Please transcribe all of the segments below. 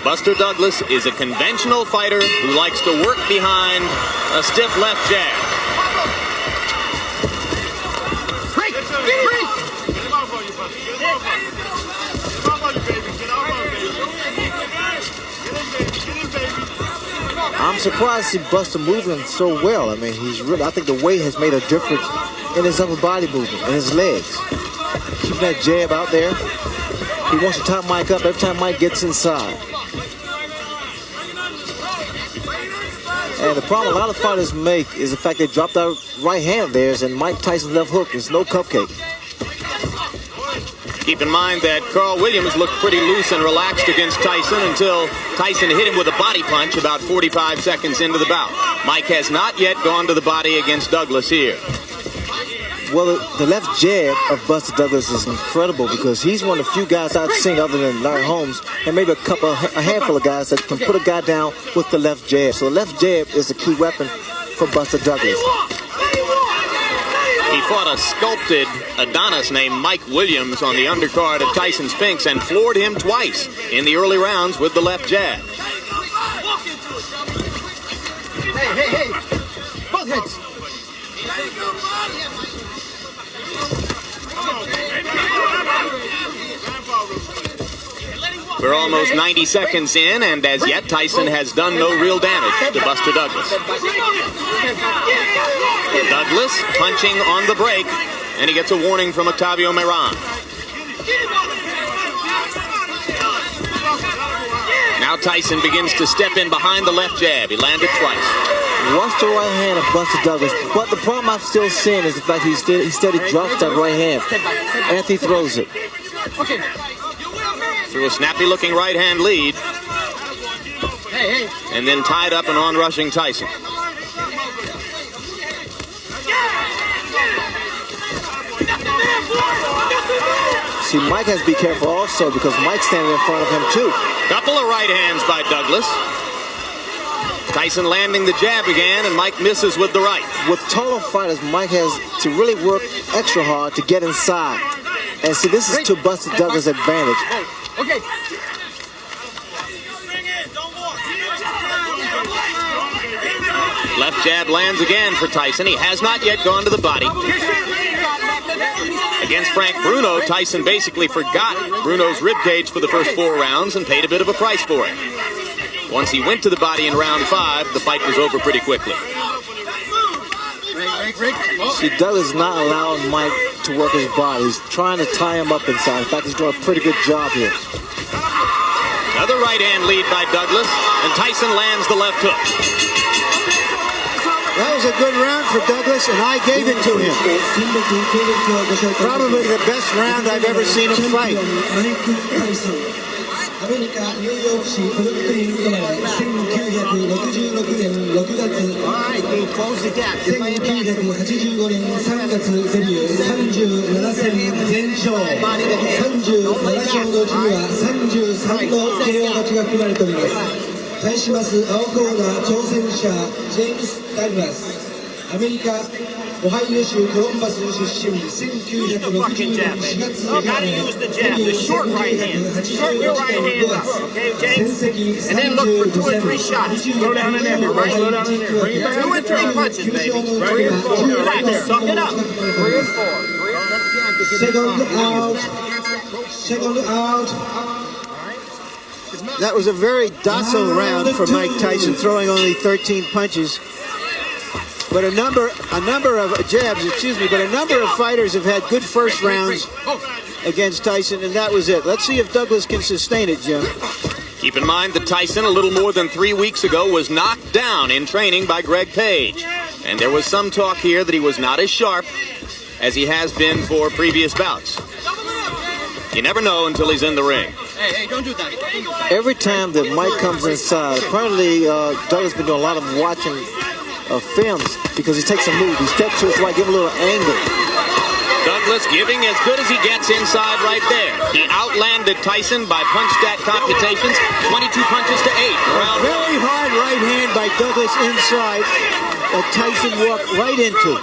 Buster Douglas is a conventional fighter who likes to work behind a stiff left jab. I'm surprised to see Buster moving so well. I mean, I think the weight has made a difference in his upper body movement and his legs. Keeping that jab out there. He wants to top Mike up every time Mike gets inside. And the problem a lot of fighters make is the fact they dropped out right hand of theirs, and Mike Tyson's left hook is no cupcake. Keep in mind that Carl Williams looked pretty loose and relaxed against Tyson until Tyson hit him with a body punch about 45 seconds into the bout. Mike has not yet gone to the body against Douglas here. Well, the left jab of Buster Douglas is incredible because he's one of the few guys I've seen other than Larry Holmes and maybe a handful of guys that can put a guy down with the left jab. So the left jab is a key weapon for Buster Douglas. He fought a sculpted Adonis named Mike Williams on the undercard of Tyson Spinks and floored him twice in the early rounds with the left jab. Hey, both heads. We're almost 90 seconds in, and as yet Tyson has done no real damage to Buster Douglas. Douglas punching on the break, and he gets a warning from Octavio Meran. Now Tyson begins to step in behind the left jab. He landed twice. Watch the right hand of Buster Douglas, but the problem I'm still seeing is the fact he steady drops that right hand after he throws it. Through a snappy-looking right-hand lead, and then tied up and on-rushing Tyson. See, Mike has to be careful also because Mike's standing in front of him too. Couple of right hands by Douglas. Tyson landing the jab again, and Mike misses with the right. With taller fighters, Mike has to really work extra hard to get inside. And see, this is to Buster Douglas' advantage. Okay. Left jab lands again for Tyson. He has not yet gone to the body. Against Frank Bruno, Tyson basically forgot Bruno's ribcage for the first 4 rounds and paid a bit of a price for it. Once he went to the body in round 5, the fight was over pretty quickly. See, Douglas is not allowing Mike to work his body. He's trying to tie him up inside. In fact, he's doing a pretty good job here. Another right-hand lead by Douglas, and Tyson lands the left hook. That was a good round for Douglas, and I gave it to him. Probably the best round I've ever seen him fight. アメリカ・ニューヨーク市ブルックリン生まれ1966年6月1985年3月デビュー37戦全勝37勝のうちには33の KO 勝ちが組まれております。対します青コーナー挑戦者ジェームス・ダグラスアメリカオハイオ州コロンバス出身1960年4月生まれデビュー1981年5月戦績35戦22戦オハイオ地区は球場の内は16のSecond out. That was a very docile round for Mike Tyson, throwing only 13 punches. But a number of jabs, but a number of fighters have had good first rounds against Tyson, and that was it. Let's see if Douglas can sustain it, Jim. Keep in mind that Tyson, a little more than 3 weeks ago, was knocked down in training by Greg Page. And there was some talk here that he was not as sharp as he has been for previous bouts. You never know until he's in the ring. Hey, don't do that. Every time that Mike comes inside, apparently Douglas has been doing a lot of watching films because he takes a move. He steps to his right, give him a little angle. Douglas giving as good as he gets inside right there. He outlanded Tyson by punch stat computations, 22 punches to 8. Round Very hard right hand by Douglas inside that Tyson walked right into.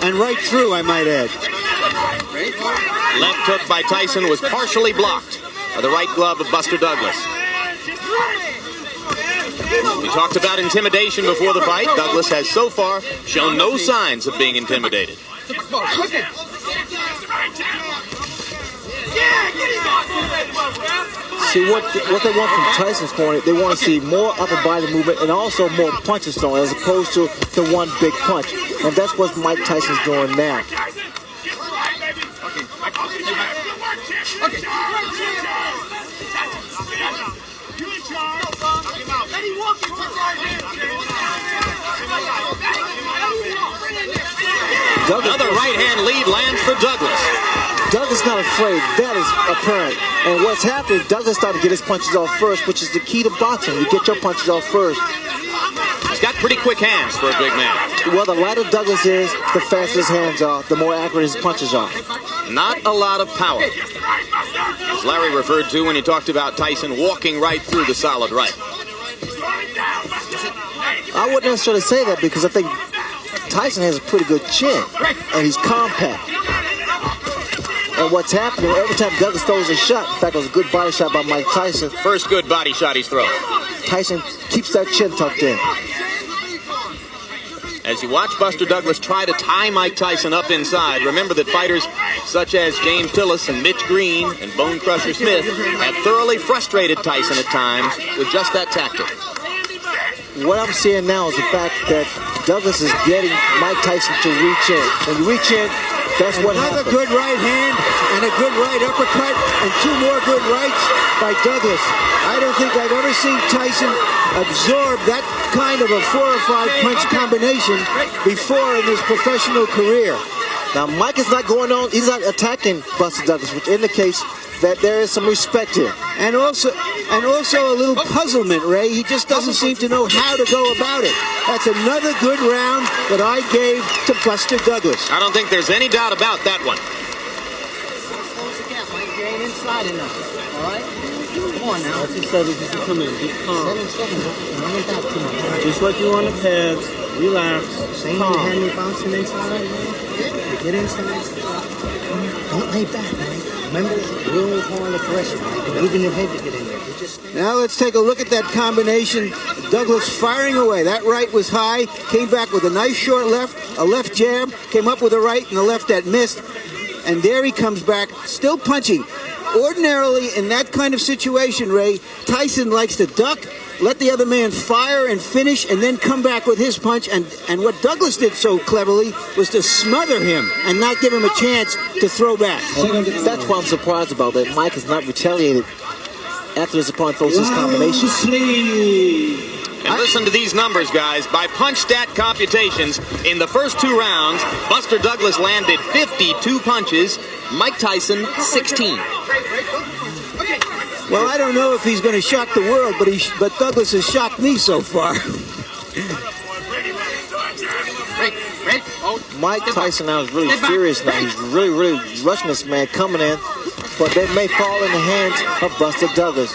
And right through, I might add. Left hook by Tyson was partially blocked by the right glove of Buster Douglas. We talked about intimidation before the fight. Douglas has so far shown no signs of being intimidated. See, what they want from Tyson's corner, they want to see more upper body movement and also more punches thrown as opposed to the one big punch. And that's what Mike Tyson's doing now. Another right hand lead lands for Douglas. Douglas not afraid. That is apparent. And what's happening, Douglas started to get his punches off first, which is the key to boxing. You get your punches off first. He's got pretty quick hands for a big man. Well, the lighter Douglas is, the faster his hands are, the more accurate his punches are. Not a lot of power. As Larry referred to when he talked about Tyson walking right through the solid right. I wouldn't necessarily say that because I think Tyson has a pretty good chin, and he's compact. And what's happening, every time Douglas throws a shot, in fact, it was a good body shot by Mike Tyson. First good body shot he's thrown. Tyson keeps that chin tucked in. As you watch Buster Douglas try to tie Mike Tyson up inside, remember that fighters such as James Tillis and Mitch Green and Bone Crusher Smith have thoroughly frustrated Tyson at times with just that tactic. What I'm seeing now is the fact that Douglas is getting Mike Tyson to reach in. When you reach in, that's what happens. Another good right hand and a good right uppercut and two more good rights by Douglas. I don't think I've ever seen Tyson absorb that kind of a 4 or 5 punch combination before in his professional career. Now, Mike is not going on, he's not attacking Buster Douglas, which indicates that there is some respect here. And also a little puzzlement, Ray. He just doesn't seem to know how to go about it. That's another good round that I gave to Buster Douglas. I don't think there's any doubt about that one. Close the gap, Mike. You ain't inside enough. All right? Come on now. That's just so that you can come in. Be calm. 7 seconds. Don't get that too much. Just like you on the pads. Relax. Same way you had me bouncing inside. Get inside. Don't lay back, man. Remember, real hard the pressure, man. Moving your head to get in there. Now let's take a look at that combination. Douglas firing away. That right was high. Came back with a nice short left, a left jab. Came up with a right and a left that missed. And there he comes back, still punching. Ordinarily, in that kind of situation, Ray, Tyson likes to duck, let the other man fire and finish, and then come back with his punch. And what Douglas did so cleverly was to smother him and not give him a chance to throw back. That's what I'm surprised about, that Mike has not retaliated after his opponent throws his combination. And listen to these numbers, guys. By punch stat computations, in the first 2 rounds, Buster Douglas landed 52 punches, Mike Tyson 16. Well, I don't know if he's going to shock the world, but Douglas has shocked me so far. Mike Tyson now is really furious now. He's really rushing this man coming in, but they may fall in the hands of Buster Douglas.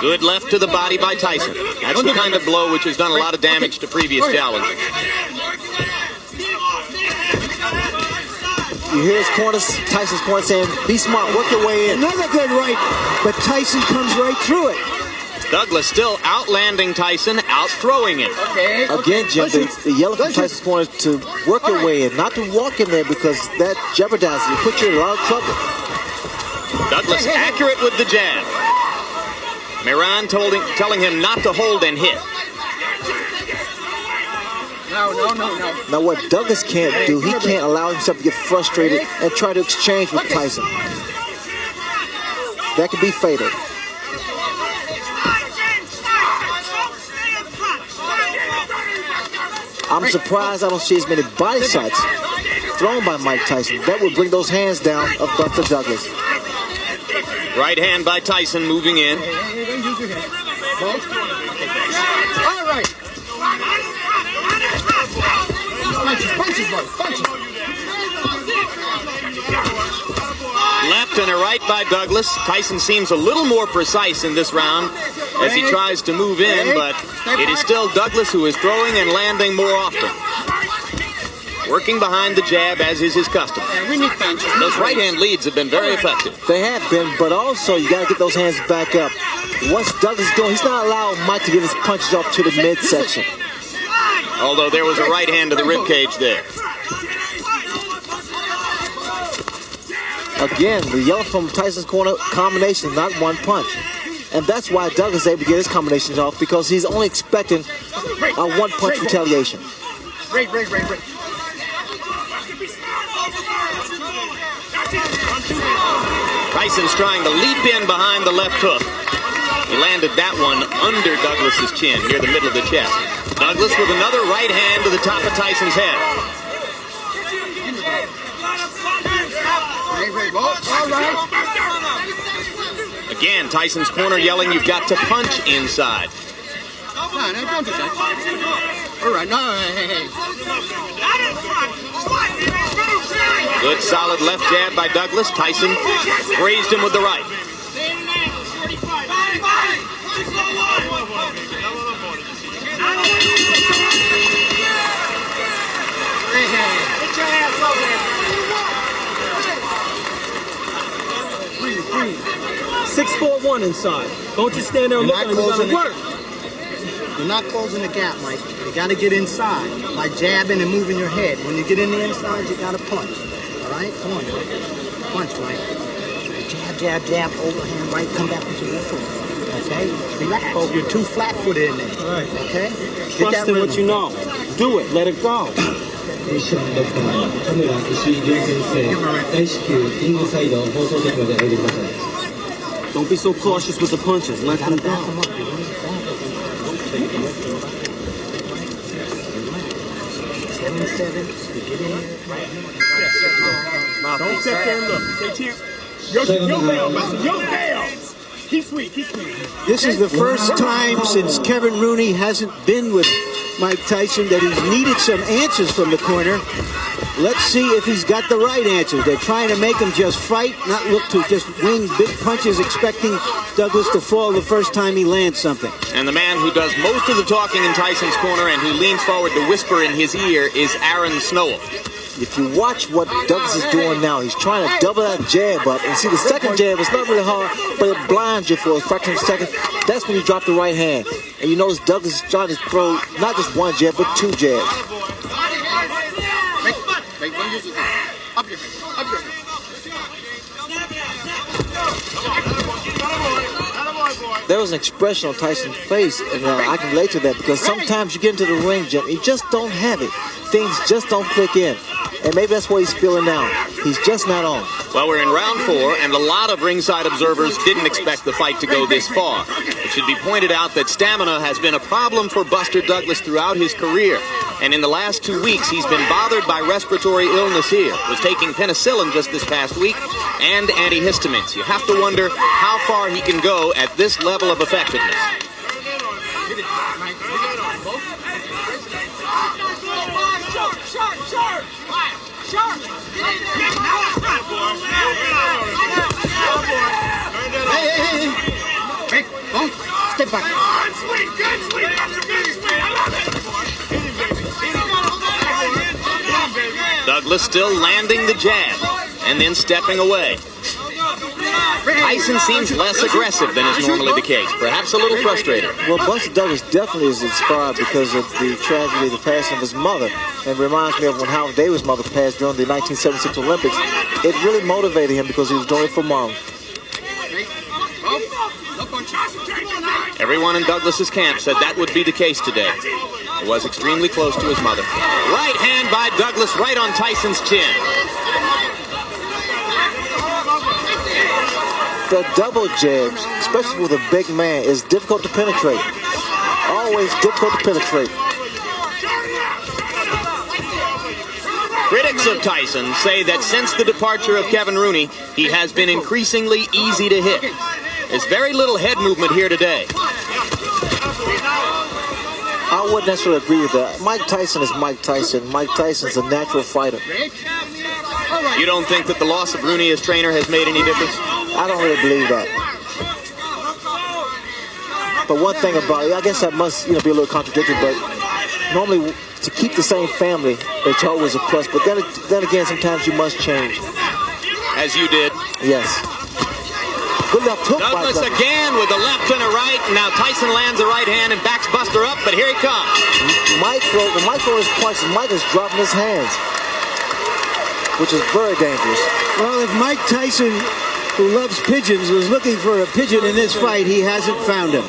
Good left to the body by Tyson. That's the kind of blow which has done a lot of damage to previous challengers. You hear his corner, Tyson's corner saying, be smart, work your way in. Another good right, but Tyson comes right through it. Douglas still outlanding Tyson, out-throwing him. Again, Jim, the yellow from Tyson's corner is to work your way in, not to walk in there because that jeopardizes you, put you in a lot of trouble. Douglas accurate with the jab. Miran telling him not to hold and hit. No. Now, what Douglas can't do, he can't allow himself to get frustrated and try to exchange with Tyson. That could be fatal. I'm surprised I don't see as many body shots thrown by Mike Tyson. That would bring those hands down of Buster Douglas. Right hand by Tyson moving in. All right. Punches, boys. Punches. Left and a right by Douglas. Tyson seems a little more precise in this round as he tries to move in, but it is still Douglas who is throwing and landing more often. working behind the jab as is his custom. Those right-hand leads have been very effective. They have been, but also you got to get those hands back up. What's Douglas doing? He's not allowing Mike to get his punches off to the midsection. Although there was a right hand to the ribcage there. Again, the yellow from Tyson's corner combination, not one punch. And that's why Douglas is able to get his combinations off, because he's only expecting a one-punch retaliation. Tyson's trying to leap in behind the left hook. He landed that one under Douglas's chin, near the middle of the chest. Douglas with another right hand to the top of Tyson's head. Again, Tyson's corner yelling, "You've got to punch inside." Good solid left jab by Douglas. Tyson grazed him with the right. Get your ass over there. 6-4-1 inside. Don't just stand there and look like you gotta work. You're not closing the gap, Mike. You got to get inside by jabbing and moving your head. When you get in the inside, you got to punch. All right? Come on, Mike. Punch, Mike. Jab, jab, overhand right, come back with your left foot. Okay? Relax, folks. You're too flat-footed in there. All right. Okay? Trust in what you know. Do it. Let it go. ミッションドクター田村石井亮先生大至急リングサイド放送席までおいでください Don't be so cautious with the punches. Let them down. Don't sit there and look. Stay cheer. Your bell, Master. Your bell. Keep sweet. Keep sweet. This is the first time since Kevin Rooney hasn't been with Mike Tyson that he's needed some answers from the corner. Let's see if he's got the right answers. They're trying to make him just fight, not look to just wing big punches, expecting Douglas to fall the first time he lands something. And the man who does most of the talking in Tyson's corner and who leans forward to whisper in his ear is Aaron Snowell. If you watch what Douglas is doing now, he's trying to double that jab up. And see, the second jab is not really hard, but it blinds you for a fraction of a second. That's when you drop the right hand. And you notice Douglas is trying to throw not just one jab, but two jabs. There was an expression on Tyson's face, and I can relate to that, because sometimes you get into the ring, Jim, you just don't have it. Things just don't click in. And maybe that's what he's feeling now. He's just not on. Well, we're in round 4, and a lot of ringside observers didn't expect the fight to go this far. It should be pointed out that stamina has been a problem for Buster Douglas throughout his career. And in the last 2 weeks, he's been bothered by respiratory illness here. Was taking penicillin just this past week and antihistamines. You have to wonder how far he can go at this level of effectiveness. Hey, don't step back. Douglas still landing the jab and then stepping away. Tyson seems less aggressive than is normally the case, perhaps a little frustrated. Well, Buster Douglas definitely is inspired because of the tragedy of the passing of his mother. And it reminds me of when Howard Davis' mother passed during the 1976 Olympics. It really motivated him because he was doing it for Mom. Everyone in Douglas's camp said that would be the case today. He was extremely close to his mother. Right hand by Douglas right on Tyson's chin. The double jabs, especially with a big man, is difficult to penetrate. Always difficult to penetrate. Critics of Tyson say that since the departure of Kevin Rooney, he has been increasingly easy to hit. There's very little head movement here today. I wouldn't necessarily agree with that. Mike Tyson is Mike Tyson. Mike Tyson's a natural fighter. You don't think that the loss of Rooney as trainer has made any difference? I don't really believe that. But one thing about it, I guess that must be a little contradictory, but normally to keep the same family, it's always a plus. But then again, sometimes you must change. As you did. Yes. Good left hook by Douglas Douglas. again with a left and a right. Now Tyson lands a right hand and backs Buster up, but here he comes. The micro is punches. Mike is dropping his hands, which is very dangerous. Well, if Mike Tyson, who loves pigeons, was looking for a pigeon in this fight, he hasn't found him.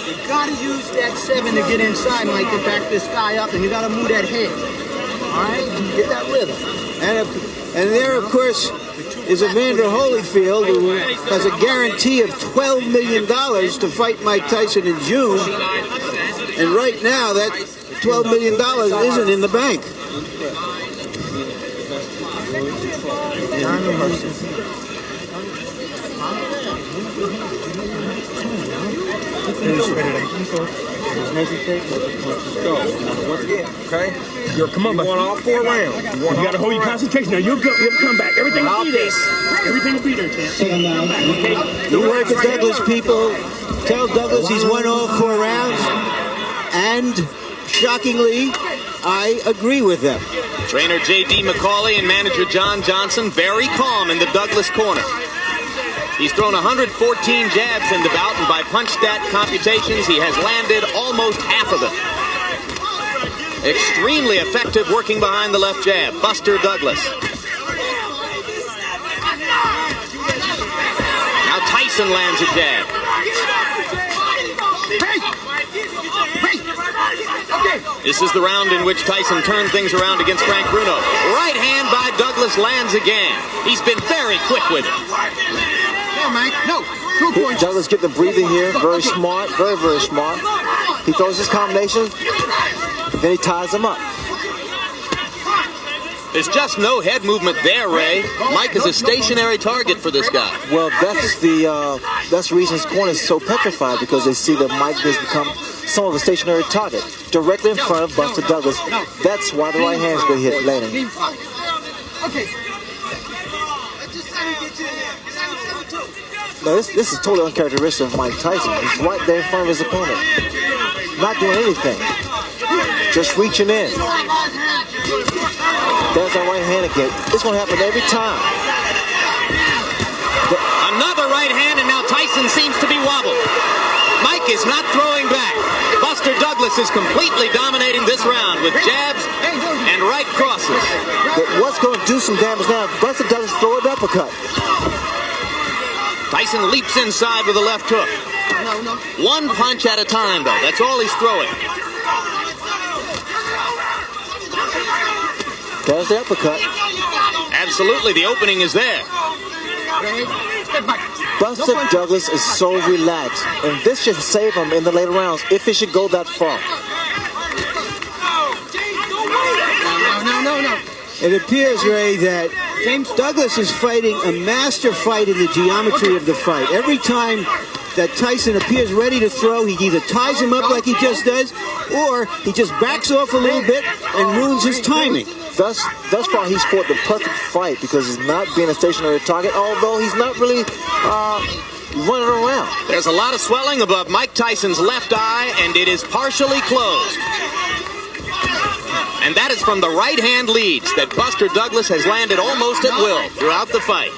You gotta use that 7 to get inside, Mike, to back this guy up, and you gotta move that head. All right? Get that rhythm. And there, of course, is Evander Holyfield, who has a guarantee of $12 million to fight Mike Tyson in June. And right now, that $12 million isn't in the bank. Okay? Come on, you want all 4 rounds. You got to hold your concentration. Now you'll come back. Everything will be there. Everything will be there, champ. You work with Douglas, people. Tell Douglas he's won all 4 rounds. And, shockingly, I agree with them. Trainer J.D. McCauley and manager John Johnson very calm in the Douglas corner. He's thrown 114 jabs in the bout, and by punch stat computations, he has landed almost half of them. Extremely effective working behind the left jab. Buster Douglas. Now Tyson lands a jab. This is the round in which Tyson turned things around against Frank Bruno. Right hand by Douglas lands again. He's been very quick with it. Mike. No. Douglas get the breathing here. Very smart. Very, very smart. He throws his combination. Then he ties him up. There's just no head movement there, Ray. Mike is a stationary target for this guy. Well, that's the reason his corner is so petrified, because they see that Mike has become somewhat of a stationary target directly in front of Buster Douglas. That's why the right hand's been hit landing. Okay. Now, this is totally uncharacteristic of Mike Tyson. He's right there in front of his opponent, not doing anything, just reaching in. There's that right hand again. It's going to happen every time. Another right hand, and now Tyson seems to be wobbled. Mike is not throwing back. Buster Douglas is completely dominating this round with jabs and right crosses. But what's going to do some damage now? Buster Douglas throw an uppercut. Tyson leaps inside with a left hook. One punch at a time, though. That's all he's throwing. There's the uppercut. Absolutely, the opening is there. Buster Douglas is so relaxed, and this should save him in the later rounds if it should go that far. No. It appears, Ray, that Douglas is fighting a master fight in the geometry of the fight. Every time that Tyson appears ready to throw, he either ties him up like he just does, or he just backs off a little bit and ruins his timing. Thus far, he's fought the perfect fight because he's not being a stationary target, although he's not really running around. There's a lot of swelling above Mike Tyson's left eye, and it is partially closed. And that is from the right hand leads that Buster Douglas has landed almost at will throughout the fight.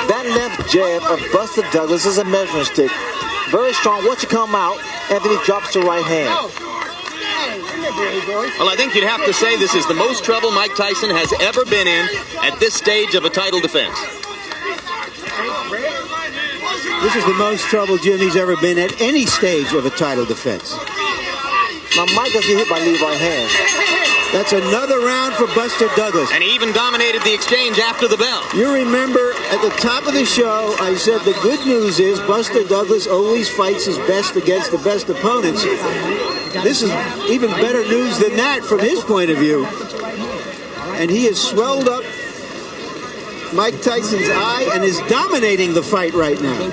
That left jab of Buster Douglas is a measuring stick. Very strong. Once you come out, and then he drops the right hand. Well, I think you'd have to say this is the most trouble Mike Tyson has ever been in at this stage of a title defense. This is the most trouble Jimmy's ever been at any stage of a title defense. Now, Mike doesn't get hit by lead right hand. That's another round for Buster Douglas. And he even dominated the exchange after the bell. You remember at the top of the show, I said the good news is Buster Douglas always fights his best against the best opponents. This is even better news than that from his point of view. And he has swelled up Mike Tyson's eye and is dominating the fight right now.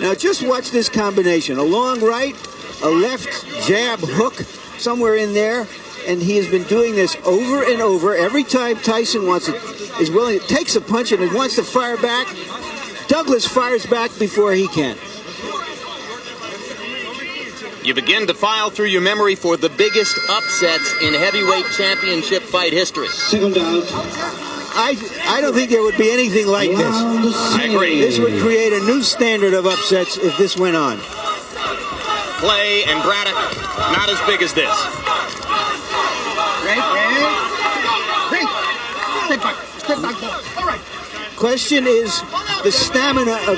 Now just watch this combination. A long right, a left jab hook somewhere in there, and he has been doing this over and over. Every time Tyson is willing, takes a punch and wants to fire back, Douglas fires back before he can. You begin to file through your memory for the biggest upsets in heavyweight championship fight history. Second out. I don't think there would be anything like this. I agree. This would create a new standard of upsets if this went on. Clay and Braddock, not as big as this. Question is the stamina of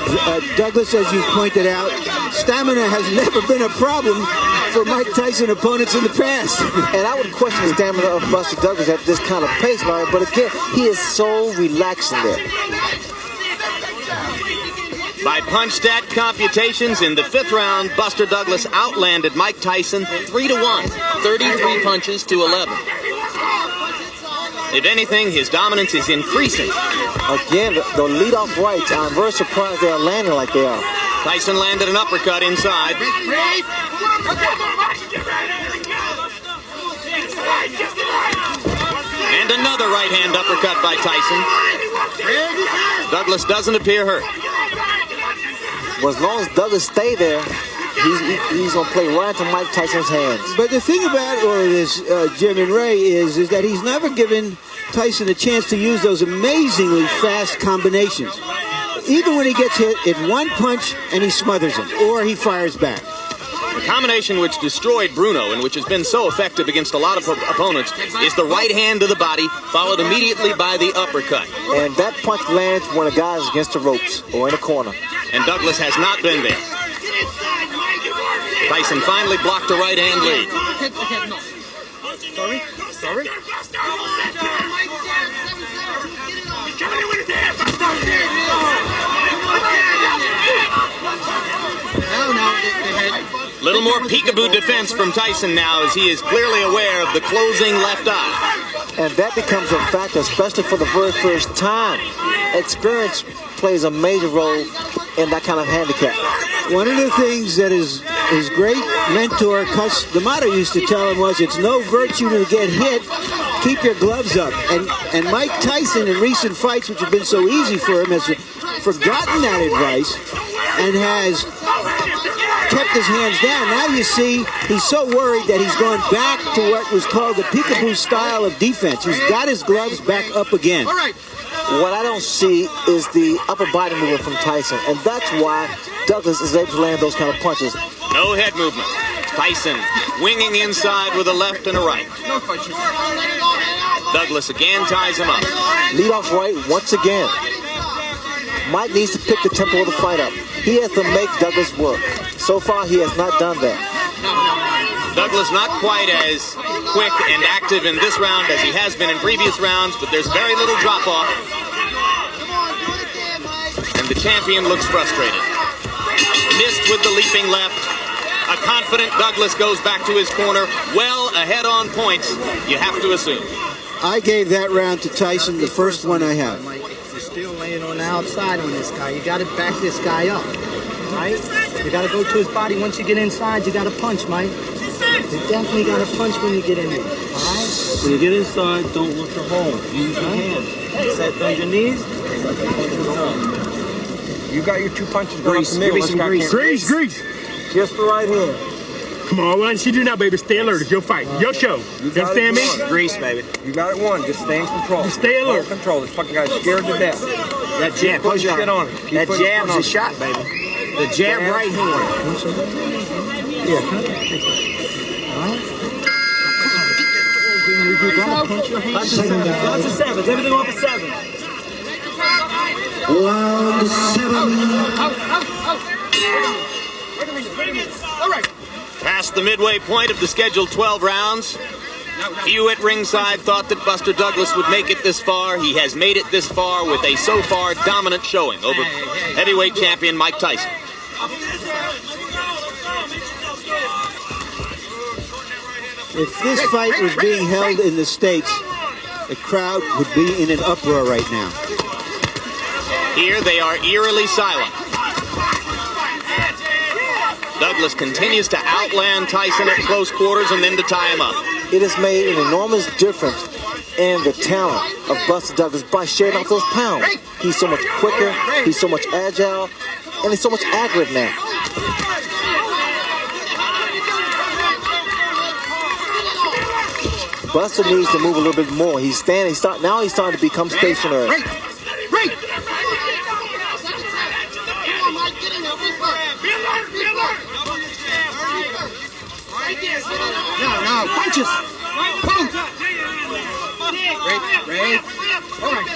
Douglas, as you've pointed out. Stamina has never been a problem for Mike Tyson opponents in the past. And I would question the stamina of Buster Douglas at this kind of pace, Larry, but again, he is so relaxed in there. By punch stat computations, in the 5th round, Buster Douglas outlanded Mike Tyson 3-1, 33 punches to 11. If anything, his dominance is increasing. Again, the leadoff rights, I'm very surprised they are landing like they are. Tyson landed an uppercut inside. And another right-hand uppercut by Tyson. Douglas doesn't appear hurt. Well, as long as Douglas stay there, he's going to play right into Mike Tyson's hands. But the thing about all of this, Jim and Ray, is that he's never given Tyson a chance to use those amazingly fast combinations. Even when he gets hit, it's one punch and he smothers him, or he fires back. The combination which destroyed Bruno and which has been so effective against a lot of opponents is the right hand to the body, followed immediately by the uppercut. And that punch lands when a guy is against the ropes or in a corner. And Douglas has not been there. Tyson finally blocked a right-hand lead. Sorry? Little more peekaboo defense from Tyson now, as he is clearly aware of the closing left eye. And that becomes a factor, especially for the very first time. Experience plays a major role in that kind of handicap. One of the things that his great mentor, Cus D'Amato, used to tell him was, it's no virtue to get hit, keep your gloves up. And Mike Tyson, in recent fights, which have been so easy for him, has forgotten that advice and has kept his hands down. Now you see he's so worried that he's gone back to what was called the peekaboo style of defense. He's got his gloves back up again. What I don't see is the upper body movement from Tyson, and that's why Douglas is able to land those kind of punches. No head movement. Tyson winging inside with a left and a right. Douglas again ties him up. Lead off right once again. Mike needs to pick the tempo of the fight up. He has to make Douglas work. So far, he has not done that. Douglas not quite as quick and active in this round as he has been in previous rounds, but there's very little drop-off. And the champion looks frustrated. Missed with the leaping left. A confident Douglas goes back to his corner, well ahead on points, you have to assume. I gave that round to Tyson, the first one I have. You're still laying on the outside on this guy. You got to back this guy up, right? You got to go to his body. Once you get inside, you got to punch, Mike. You definitely got to punch when you get in there, all right? When you get inside, don't look for home. Use your hands. Set on your knees. You got your 2 punches. Grease. Give me some grease. Grease. Just the right hand. Come on, why don't you do now, baby? Stay alert. It's your fight. Your show. You understand me? Grease, baby. You got it won. Just stay in control. Just stay alert. Control. This fucking guy's scared to death. That jab. Put your shit on it. That jab's a shot, baby. The jab right hand. You got to punch your hand. Lots of sevens. Everything off of 7. Round 7. Past the midway point of the scheduled 12 rounds. Few at ringside thought that Buster Douglas would make it this far. He has made it this far with a so far dominant showing over heavyweight champion Mike Tyson. If this fight was being held in the States, the crowd would be in an uproar right now. Here they are eerily silent. Douglas continues to outland Tyson at close quarters and then to tie him up. It has made an enormous difference in the talent of Buster Douglas by sharing off those pounds. He's so much quicker, he's so much agile, and he's so much accurate now. Buster needs to move a little bit more. He's standing. Now he's starting to become stationary. Break. No, punches. Break. All right.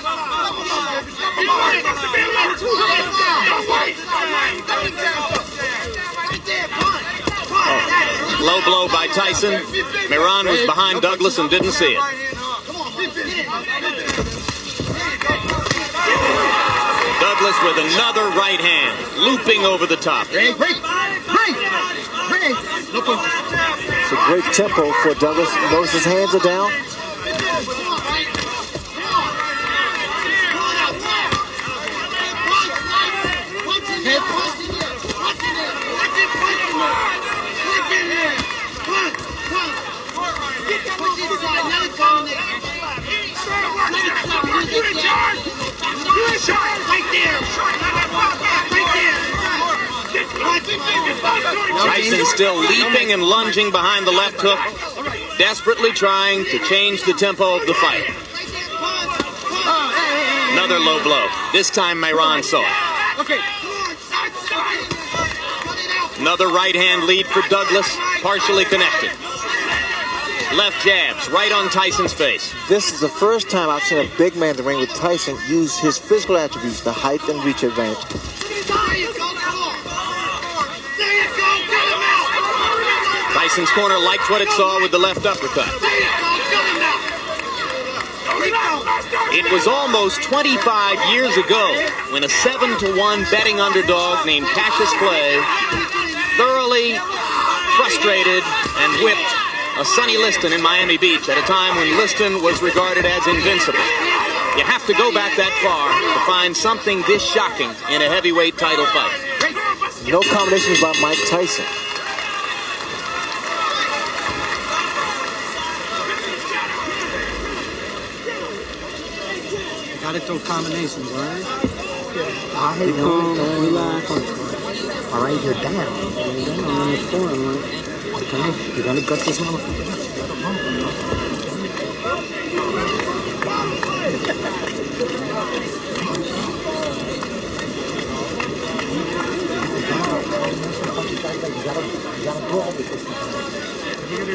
Low blow by Tyson. Miran was behind Douglas and didn't see it. Douglas with another right hand, looping over the top. Break. It's a great tempo for Douglas. Notice his hands are down. Tyson still leaping and lunging behind the left hook, desperately trying to change the tempo of the fight. Another low blow. This time Miran saw it. Another right hand lead for Douglas, partially connected. Left jabs right on Tyson's face. This is the first time I've seen a big man in the ring with Tyson use his physical attributes, the height and reach advantage. Tyson's corner liked what it saw with the left uppercut. It was almost 25 years ago when a 7-1 betting underdog named Cassius Clay thoroughly frustrated and whipped a Sonny Liston in Miami Beach at a time when Liston was regarded as invincible. You have to go back that far to find something this shocking in a heavyweight title fight. No combinations by Mike Tyson. Gotta throw combinations, all right? All right, you're down. You're down on the floor. Okay, you're gonna gut this motherfucker.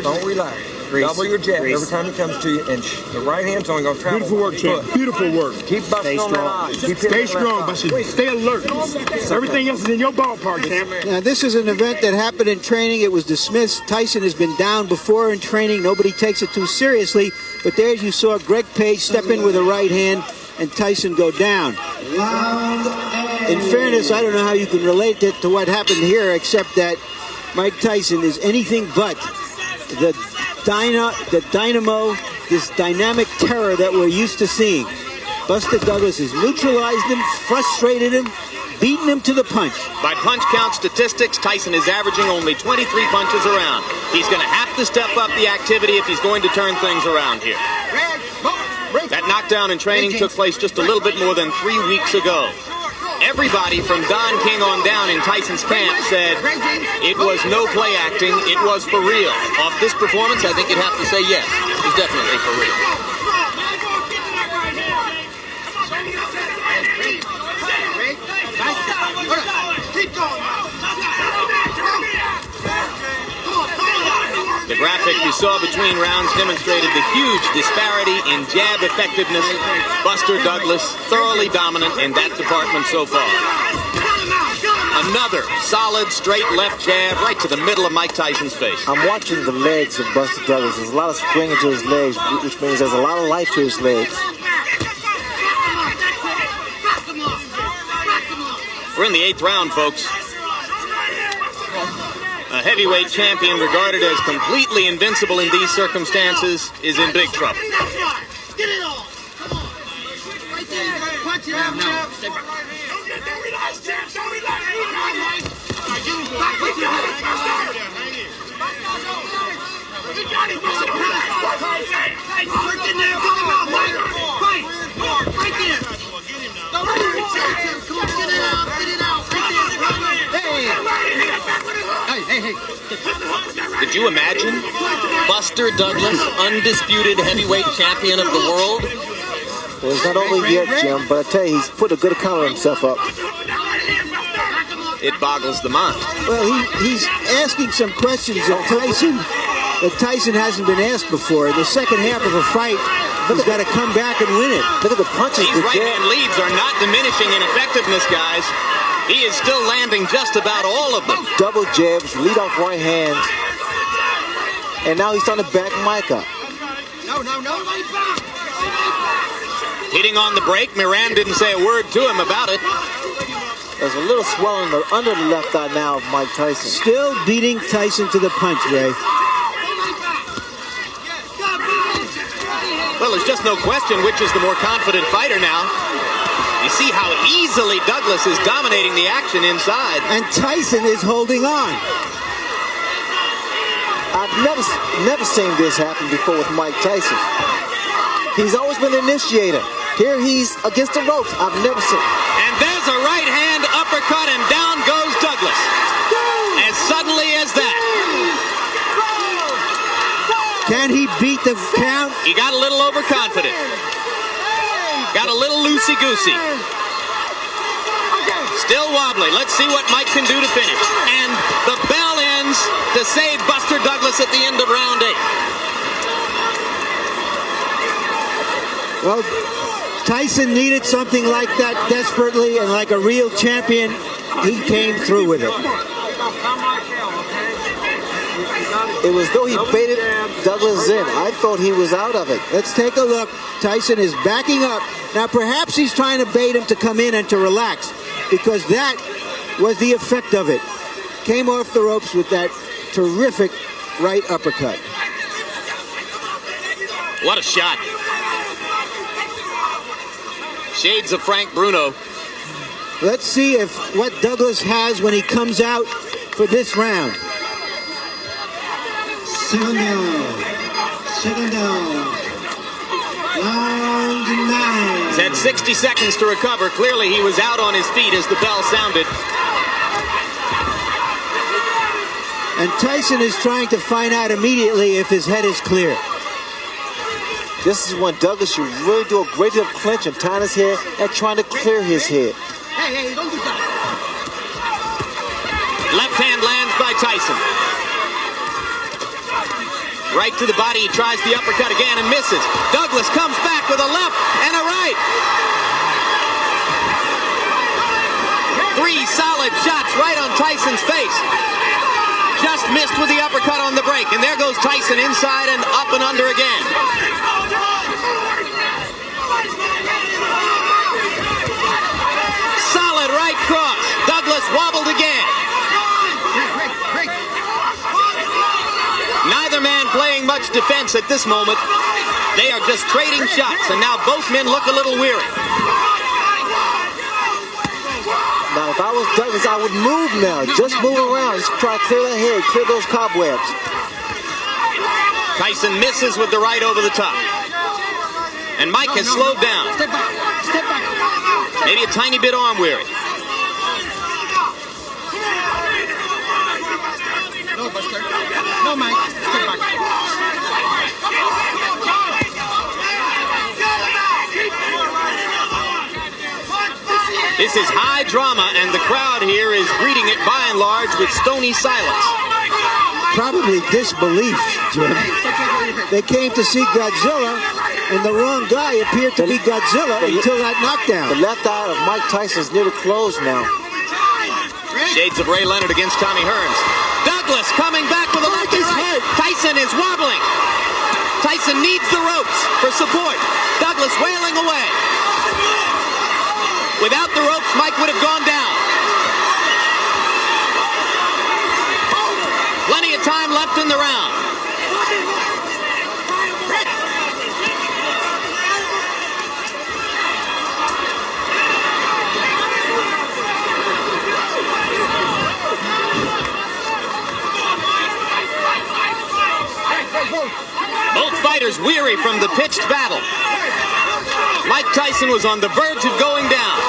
Don't relax. Double your jab every time it comes to you, and the right hand's only going to travel. Beautiful work, champ. Beautiful work. Keep busting on that eye. Stay strong, Buster. Stay alert. Everything else is in your ballpark, champ. Now, this is an event that happened in training. It was dismissed. Tyson has been down before in training. Nobody takes it too seriously. But there you saw Greg Page step in with a right hand and Tyson go down. In fairness, I don't know how you can relate it to what happened here, except that Mike Tyson is anything but the dynamo, this dynamic terror that we're used to seeing. Buster Douglas has neutralized him, frustrated him, beaten him to the punch. By punch count statistics, Tyson is averaging only 23 punches around. He's going to have to step up the activity if he's going to turn things around here. That knockdown in training took place just a little bit more than 3 weeks ago. Everybody from Don King on down in Tyson's camp said it was no play acting, it was for real. Off this performance, I think you'd have to say yes, it was definitely for real. The graphic you saw between rounds demonstrated the huge disparity in jab effectiveness. Buster Douglas thoroughly dominant in that department so far. Another solid straight left jab right to the middle of Mike Tyson's face. I'm watching the legs of Buster Douglas. There's a lot of spring into his legs, which means there's a lot of life to his legs. We're in the 8th round, folks. A heavyweight champion regarded as completely invincible in these circumstances is in big trouble. Get it off! Come on! Right there! Punch it out now! Don't relax, champ! Don't relax! Back with your head! You got it! Work in there! Come on! Fight! Right there! Don't let him chase him! Come on! Get it out! Get it out! Right there! Hey! Hey! Could you imagine? Buster Douglas, undisputed heavyweight champion of the world. Well, it's not over yet, Jim, but I tell you, he's put a good account of himself up. It boggles the mind. Well, he's asking some questions of Tyson that Tyson hasn't been asked before. In the second half of a fight, he's got to come back and win it. Look at the punches. These right-hand leads are not diminishing in effectiveness, guys. He is still landing just about all of them. Double jabs, lead off right hands. And now he's starting to back Mike up. No. Hitting on the break. Miran didn't say a word to him about it. There's a little swelling under the left eye now of Mike Tyson. Still beating Tyson to the punch, Ray. Well, there's just no question which is the more confident fighter now. You see how easily Douglas is dominating the action inside. And Tyson is holding on. I've never seen this happen before with Mike Tyson. He's always been the initiator. Here he's against the ropes. I've never seen. And there's a right hand uppercut, and down goes Douglas. As suddenly as that. Can he beat the count? He got a little overconfident. Got a little loosey-goosey. Still wobbly. Let's see what Mike can do to finish. And the bell ends to save Buster Douglas at the end of round 8. Well, Tyson needed something like that desperately, and like a real champion, he came through with it. It was though he baited Douglas in. I thought he was out of it. Let's take a look. Tyson is backing up. Now, perhaps he's trying to bait him to come in and to relax, because that was the effect of it. Came off the ropes with that terrific right uppercut. What a shot. Shades of Frank Bruno. Let's see if what Douglas has when he comes out for this round. Second down. Round 9. He's had 60 seconds to recover. Clearly he was out on his feet as the bell sounded. And Tyson is trying to find out immediately if his head is clear. This is when Douglas should really do a great deal of clinching, tying his head and trying to clear his head. Hey, don't do that. Left hand lands by Tyson. Right to the body, he tries the uppercut again and misses. Douglas comes back with a left and a right. 3 solid shots right on Tyson's face. Just missed with the uppercut on the break. And there goes Tyson inside and up and under again. Solid right cross. Douglas wobbled again. Neither man playing much defense at this moment. They are just trading shots, and now both men look a little weary. Now, if I was Douglas, I would move now. Just move around. Just try to clear that head, clear those cobwebs. Tyson misses with the right over the top. And Mike has slowed down. Step back. Step back. Maybe a tiny bit arm weary. No, Buster. No, Mike. Step back. This is high drama, and the crowd here is greeting it by and large with stony silence. Probably disbelief, Jim. They came to see Godzilla, and the wrong guy appeared to be Godzilla until that knockdown. The left eye of Mike Tyson is nearly closed now. Shades of Ray Leonard against Tommy Hearns. Douglas coming back with a left and right. Tyson is wobbling. Tyson needs the ropes for support. Douglas wailing away. Without the ropes, Mike would have gone down. Plenty of time left in the round. Both fighters weary from the pitched battle. Mike Tyson was on the verge of going down.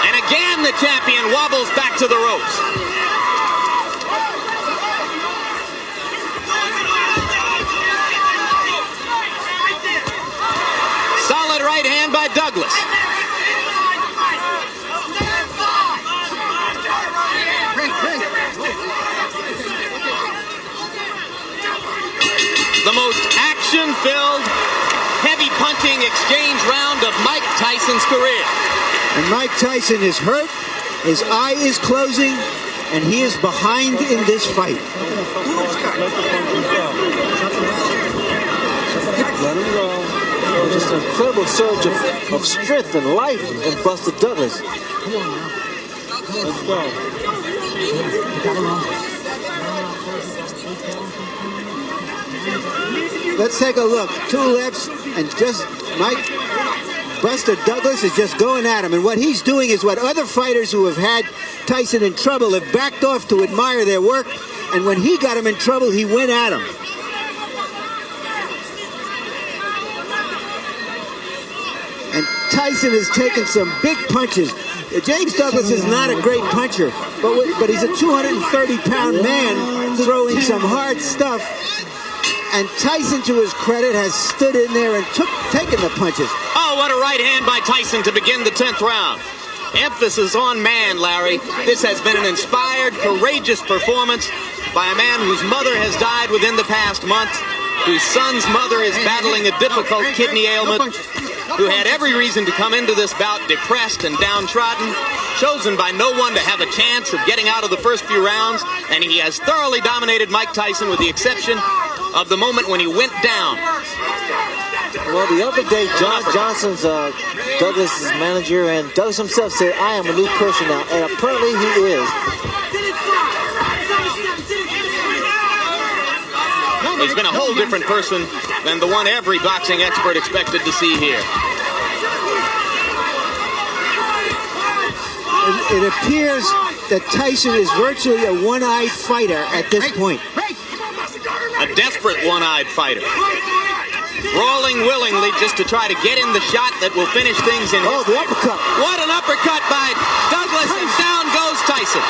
And again, the champion wobbles back to the ropes. Solid right hand by Douglas. The most action-filled, heavy punching exchange round of Mike Tyson's career. And Mike Tyson is hurt, his eye is closing, and he is behind in this fight. Just an incredible surge of strength and life in Buster Douglas. Come on now. Let's go. Let's take a look. 2 lefts, and just Buster Douglas is just going at him. And what he's doing is what other fighters who have had Tyson in trouble have backed off to admire their work. And when he got him in trouble, he went at him. And Tyson has taken some big punches. James Douglas is not a great puncher, but he's a 230-pound man throwing some hard stuff. And Tyson, to his credit, has stood in there and taken the punches. Oh, what a right hand by Tyson to begin the 10th round. Emphasis on man, Larry. This has been an inspired, courageous performance by a man whose mother has died within the past month, whose son's mother is battling a difficult kidney ailment, who had every reason to come into this bout depressed and downtrodden, chosen by no one to have a chance of getting out of the first few rounds, and he has thoroughly dominated Mike Tyson with the exception of the moment when he went down. Well, the other day, John Johnson's Douglas' manager, and Douglas himself said, I am a new person now, and apparently he is. He's been a whole different person than the one every boxing expert expected to see here. It appears that Tyson is virtually a one-eyed fighter at this point. A desperate one-eyed fighter. Brawling willingly just to try to get in the shot that will finish things in. Oh, the uppercut. What an uppercut by Douglas, and down goes Tyson.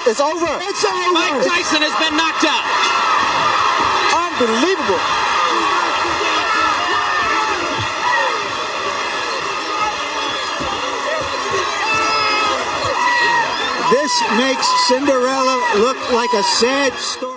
It's over. It's over. Mike Tyson has been knocked out. Unbelievable. This makes Cinderella look like a sad story.